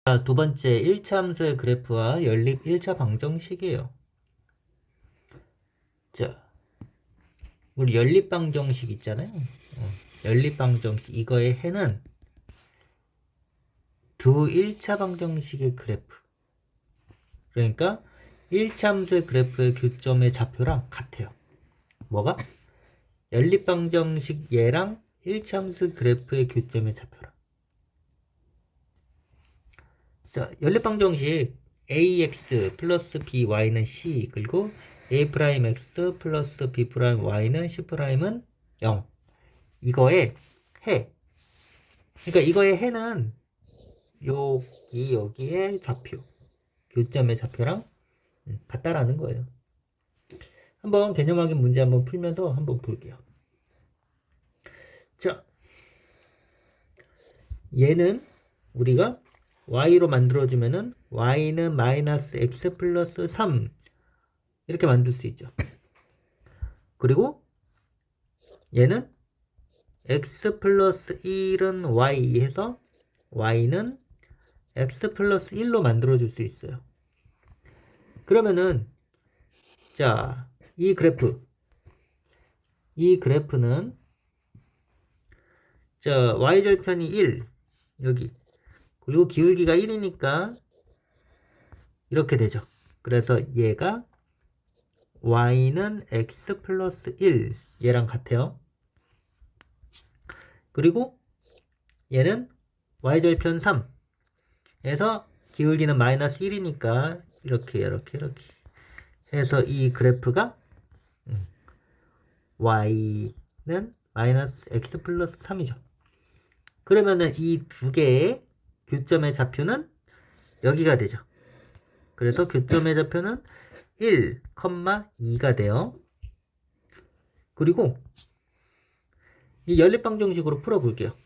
자, 두 번째 1차 함수의 그래프와 연립 1차 방정식이에요. 자, 우리 연립 방정식 있잖아요. 연립 방정식 이거의 해는 두 1차 방정식의 그래프. 그러니까 1차 함수의 그래프의 교점의 좌표랑 같아요. 뭐가? 연립 방정식 얘랑 1차 함수 그래프의 교점의 좌표랑. 자, 연립 방정식 ax 플러스 by는 c 그리고 a'x 플러스 b'y는 c'은 0. 이거의 해. 그러니까 이거의 해는 여기의 좌표, 교점의 좌표랑 같다라는 거예요. 한번 개념 확인 문제 한번 풀면서 한번 볼게요. 자, 얘는 우리가 y로 만들어주면은 y는 마이너스 x 플러스 3 이렇게 만들 수 있죠. 그리고 얘는 x 플러스 1은 y 해서 y는 x 플러스 1로 만들어줄 수 있어요. 그러면은 자, 이 그래프는 자, y절편이 1 여기 그리고 기울기가 1이니까 이렇게 되죠. 그래서 얘가 y는 x 플러스 1 얘랑 같아요. 그리고 얘는 y절편 3 에서 기울기는 마이너스 1이니까 이렇게 해서 이 그래프가 y는 마이너스 x 플러스 3이죠. 그러면은 이 두 개의 교점의 좌표는 여기가 되죠. 그래서 교점의 좌표는 1, 2가 돼요. 그리고 이 연립방정식으로 풀어볼게요.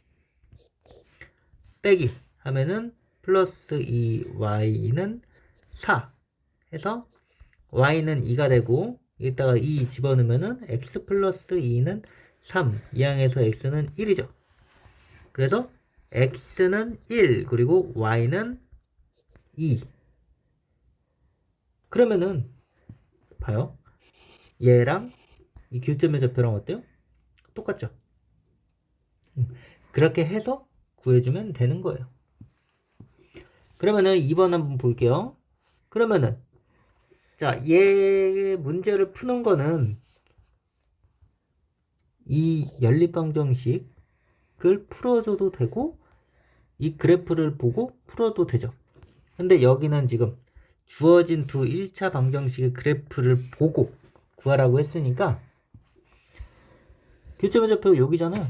빼기 하면은 플러스 2y는 4 해서 y는 2가 되고 여기다가 2 집어넣으면은 x 플러스 2는 3 이항에서 x는 1이죠. 그래서 x는 1 그리고 y는 2. 그러면은 봐요. 얘랑 이 교점의 좌표랑 어때요? 똑같죠? 그렇게 해서 구해주면 되는 거예요. 그러면은 2번 한번 볼게요. 그러면은 자, 얘 문제를 푸는 거는 이 연립방정식을 풀어줘도 되고 이 그래프를 보고 풀어도 되죠. 근데 여기는 지금 주어진 두 1차 방정식의 그래프를 보고 구하라고 했으니까 교점의 좌표 여기잖아요.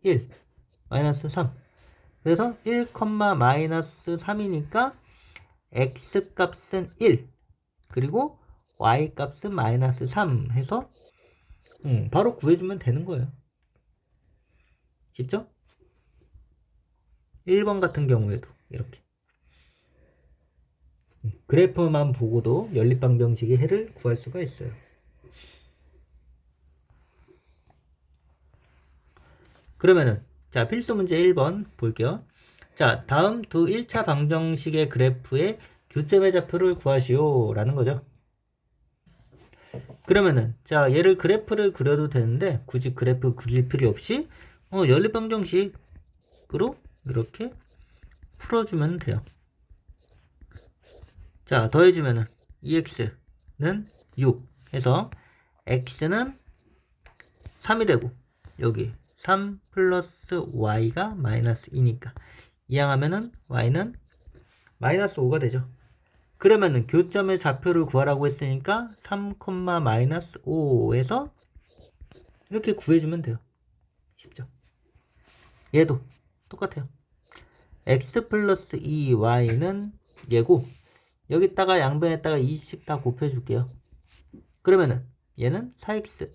1, 마이너스 3. 그래서 1, 마이너스 3이니까 x 값은 1 그리고 y 값은 마이너스 3 해서 바로 구해주면 되는 거예요. 쉽죠? 1번 같은 경우에도 이렇게 그래프만 보고도 연립방정식의 해를 구할 수가 있어요. 그러면은 자, 필수 문제 1번 볼게요. 자, 다음 두 1차 방정식의 그래프의 교점의 좌표를 구하시오 라는 거죠. 그러면은 자, 얘를 그래프를 그려도 되는데 굳이 그래프 그릴 필요 없이 연립방정식으로 이렇게 풀어주면 돼요. 자, 더해주면은 2x는 6 해서 x는 3이 되고 여기 3 플러스 y가 마이너스 2니까 이항하면은 y는 마이너스 5가 되죠. 그러면은 교점의 좌표를 구하라고 했으니까 3, 마이너스 5에서 이렇게 구해주면 돼요. 쉽죠? 얘도 똑같아요. x 플러스 2y는 얘고 여기다가 양변에다가 2씩 다 곱해줄게요. 그러면은 얘는 4x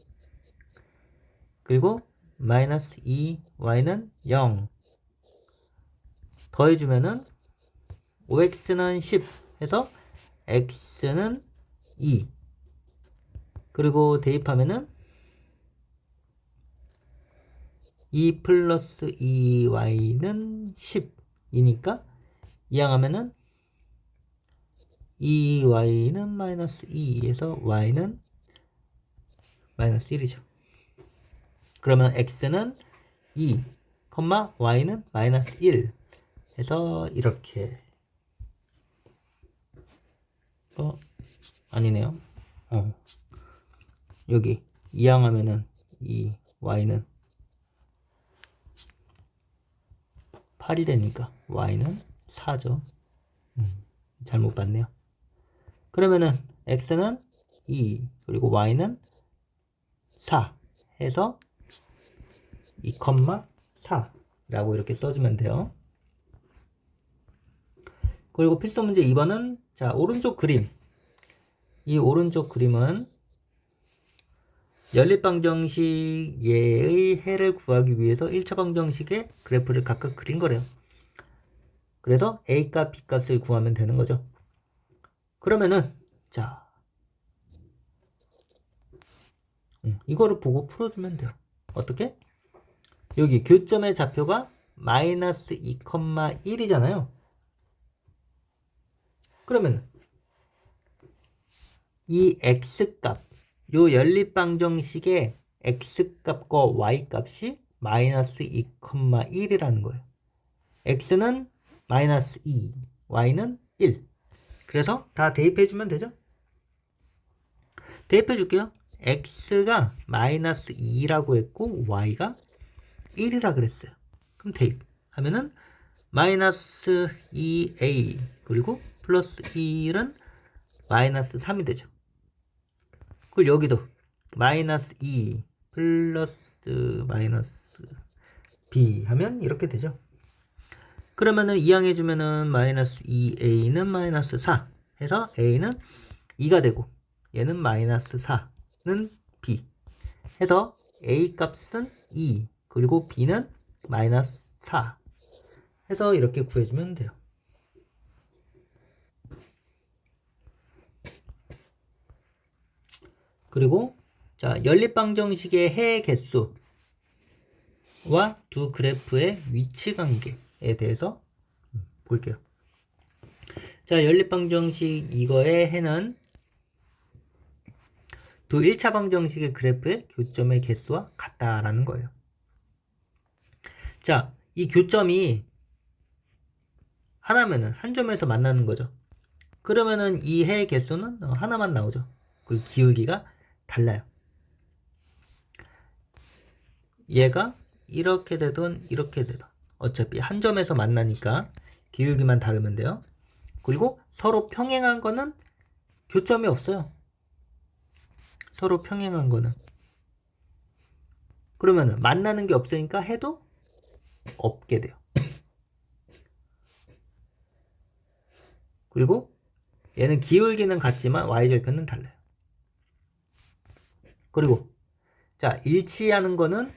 그리고 마이너스 2y는 0 더해주면은 5x는 10 해서 x는 2 그리고 대입하면은 2 플러스 2y는 10이니까 이항하면은 2y는 마이너스 2에서 y는 마이너스 1이죠. 그러면 x는 2, y는 마이너스 1 해서 이렇게 아니네요. 여기 이항하면은 이 y는 8이 되니까 y는 4죠. 잘못 봤네요. 그러면은 x는 2 그리고 y는 4 해서 2,4 라고 이렇게 써주면 돼요. 그리고 필수 문제 2번은 자 오른쪽 그림, 이 오른쪽 그림은 연립방정식 예의 해를 구하기 위해서 1차 방정식의 그래프를 각각 그린 거래요. 그래서 A값, B값을 구하면 되는 거죠. 그러면은 자 이거를 보고 풀어주면 돼요. 어떻게? 여기 교점의 좌표가 마이너스 2,1이잖아요. 그러면 이 X값, 요 연립방정식의 X값과 Y값이 마이너스 2,1이라는 거예요. X는 마이너스 2, Y는 1. 그래서 다 대입해주면 되죠? 대입해줄게요. X가 마이너스 2라고 했고 Y가 1이라 그랬어요. 그럼 대입하면은 마이너스 2A 그리고 플러스 1은 마이너스 3이 되죠. 그리고 여기도 마이너스 2 플러스 마이너스 B 하면 이렇게 되죠. 그러면은 이항해주면은 마이너스 2A는 마이너스 4 해서 A는 2가 되고 얘는 마이너스 4는 B 해서 A 값은 2 그리고 B는 마이너스 4 해서 이렇게 구해주면 돼요. 그리고 자 연립방정식의 해 개수와 두 그래프의 위치 관계에 대해서 볼게요. 자 연립방정식 이거의 해는 두 1차 방정식의 그래프의 교점의 개수와 같다라는 거예요. 자, 이 교점이 하나면은 한 점에서 만나는 거죠. 그러면은 이 해의 개수는 하나만 나오죠. 그리고 기울기가 달라요. 얘가 이렇게 되든 이렇게 되든 어차피 한 점에서 만나니까 기울기만 다르면 돼요. 그리고 서로 평행한 거는 교점이 없어요. 서로 평행한 거는. 그러면은 만나는 게 없으니까 해도 없게 돼요. 그리고 얘는 기울기는 같지만 y절편은 달라요. 그리고 자 일치하는 거는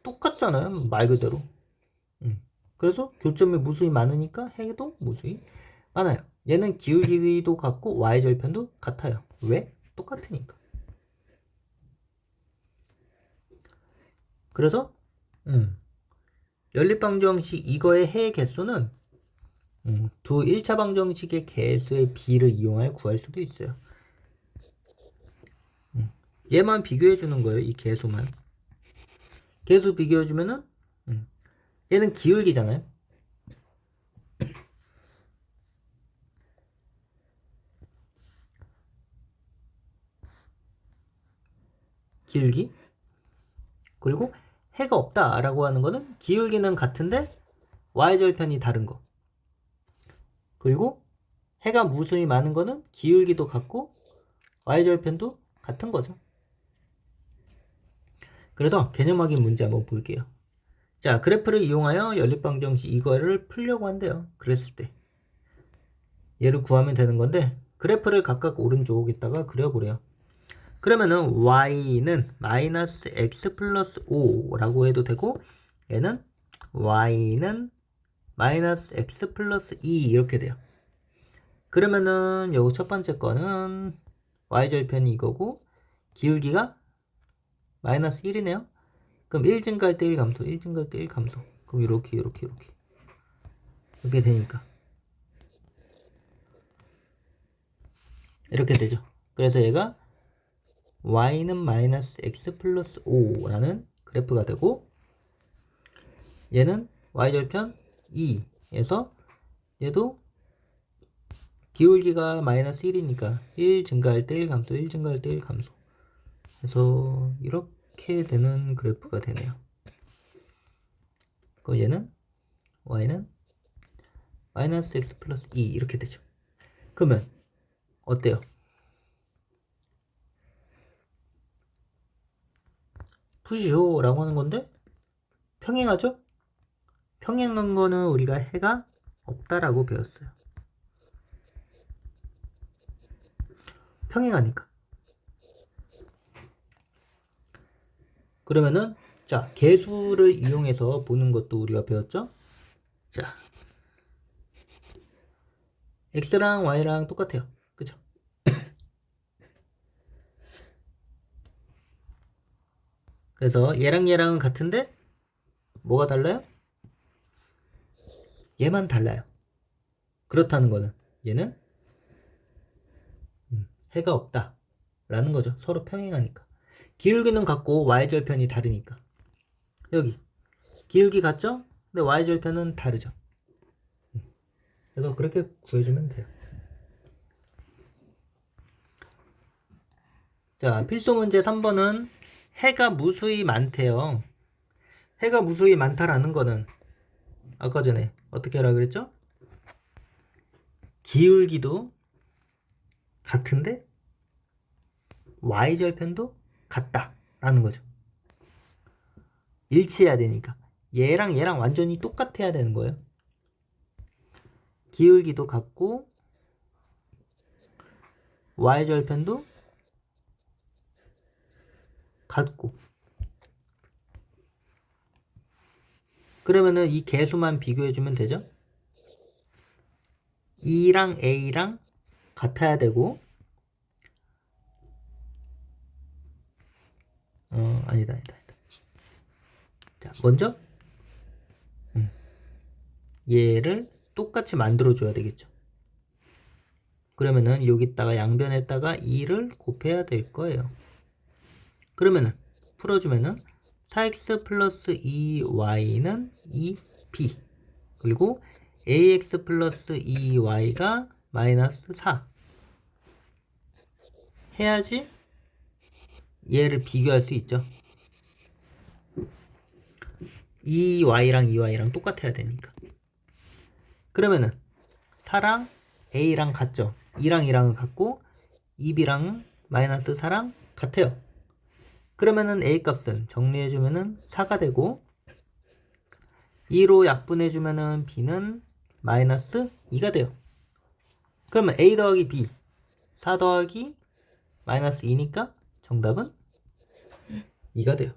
똑같잖아요. 말 그대로. 그래서 교점이 무수히 많으니까 해도 무수히 많아요. 얘는 기울기도 같고 y절편도 같아요. 왜? 똑같으니까. 그래서 연립방정식 이거의 해 개수는 두 1차 방정식의 개수의 비를 이용하여 구할 수도 있어요. 얘만 비교해 주는 거예요. 이 개수만. 개수 비교해 주면은 얘는 기울기잖아요. 기울기. 그리고 해가 없다라고 하는 거는 기울기는 같은데 y절편이 다른 거. 그리고 해가 무수히 많은 거는 기울기도 같고 y절편도 같은 거죠. 그래서 개념학인 문제 한번 볼게요. 자, 그래프를 이용하여 연립방정식 이거를 풀려고 한대요. 그랬을 때 얘를 구하면 되는 건데 그래프를 각각 오른쪽에다가 그려보래요. 그러면은 y는 마이너스 x 플러스 5라고 해도 되고 얘는 y는 마이너스 x 플러스 2 이렇게 돼요. 그러면은 요거 첫 번째 거는 y절편이 이거고 기울기가 마이너스 1이네요. 그럼 1 증가할 때 1 감소, 1 증가할 때 1 감소. 그럼 이렇게 되니까 이렇게 되죠. 그래서 얘가 y는 마이너스 x 플러스 5라는 그래프가 되고, 얘는 y절편 2에서 얘도 기울기가 마이너스 1이니까 1 증가할 때 1 감소, 1 증가할 때 1 감소. 그래서 이렇게 되는 그래프가 되네요. 그럼 얘는 y는 마이너스 x 플러스 2 이렇게 되죠. 그러면 어때요? 푸시오라고 하는 건데 평행하죠? 평행한 거는 우리가 해가 없다라고 배웠어요. 평행하니까. 그러면은 자, 계수를 이용해서 보는 것도 우리가 배웠죠? 자, x랑 y랑 똑같아요. 그죠? 그래서 얘랑 얘랑은 같은데 뭐가 달라요? 얘만 달라요. 그렇다는 거는 얘는 해가 없다 라는 거죠. 서로 평행하니까. 기울기는 같고 y절편이 다르니까. 여기 기울기 같죠? 근데 y절편은 다르죠. 그래서 그렇게 구해주면 돼요. 자, 필수 문제 3번은 해가 무수히 많대요. 해가 무수히 많다라는 거는 아까 전에 어떻게 하라 그랬죠? 기울기도 같은데 y절편도 같다라는 거죠. 일치해야 되니까. 얘랑 얘랑 완전히 똑같아야 되는 거예요. 기울기도 같고 y절편도 같고. 그러면은 이 개수만 비교해주면 되죠? E랑 A랑 같아야 되고, 아니다. 자, 먼저 얘를 똑같이 만들어줘야 되겠죠. 그러면은 여기다가 양변에다가 2를 곱해야 될 거예요. 그러면은 풀어주면은 4x 플러스 2y는 2b, 그리고 ax 플러스 2y가 마이너스 4 해야지 얘를 비교할 수 있죠. 2y랑 2y랑 똑같아야 되니까. 그러면은 4랑 a랑 같죠. 2랑 2랑은 같고 2b랑 마이너스 4랑 같아요. 그러면은 a 값은 정리해주면은 4가 되고 2로 약분해주면은 b는 마이너스 2가 돼요. 그러면 a 더하기 b 4 더하기 마이너스 2니까 정답은 2가 돼요.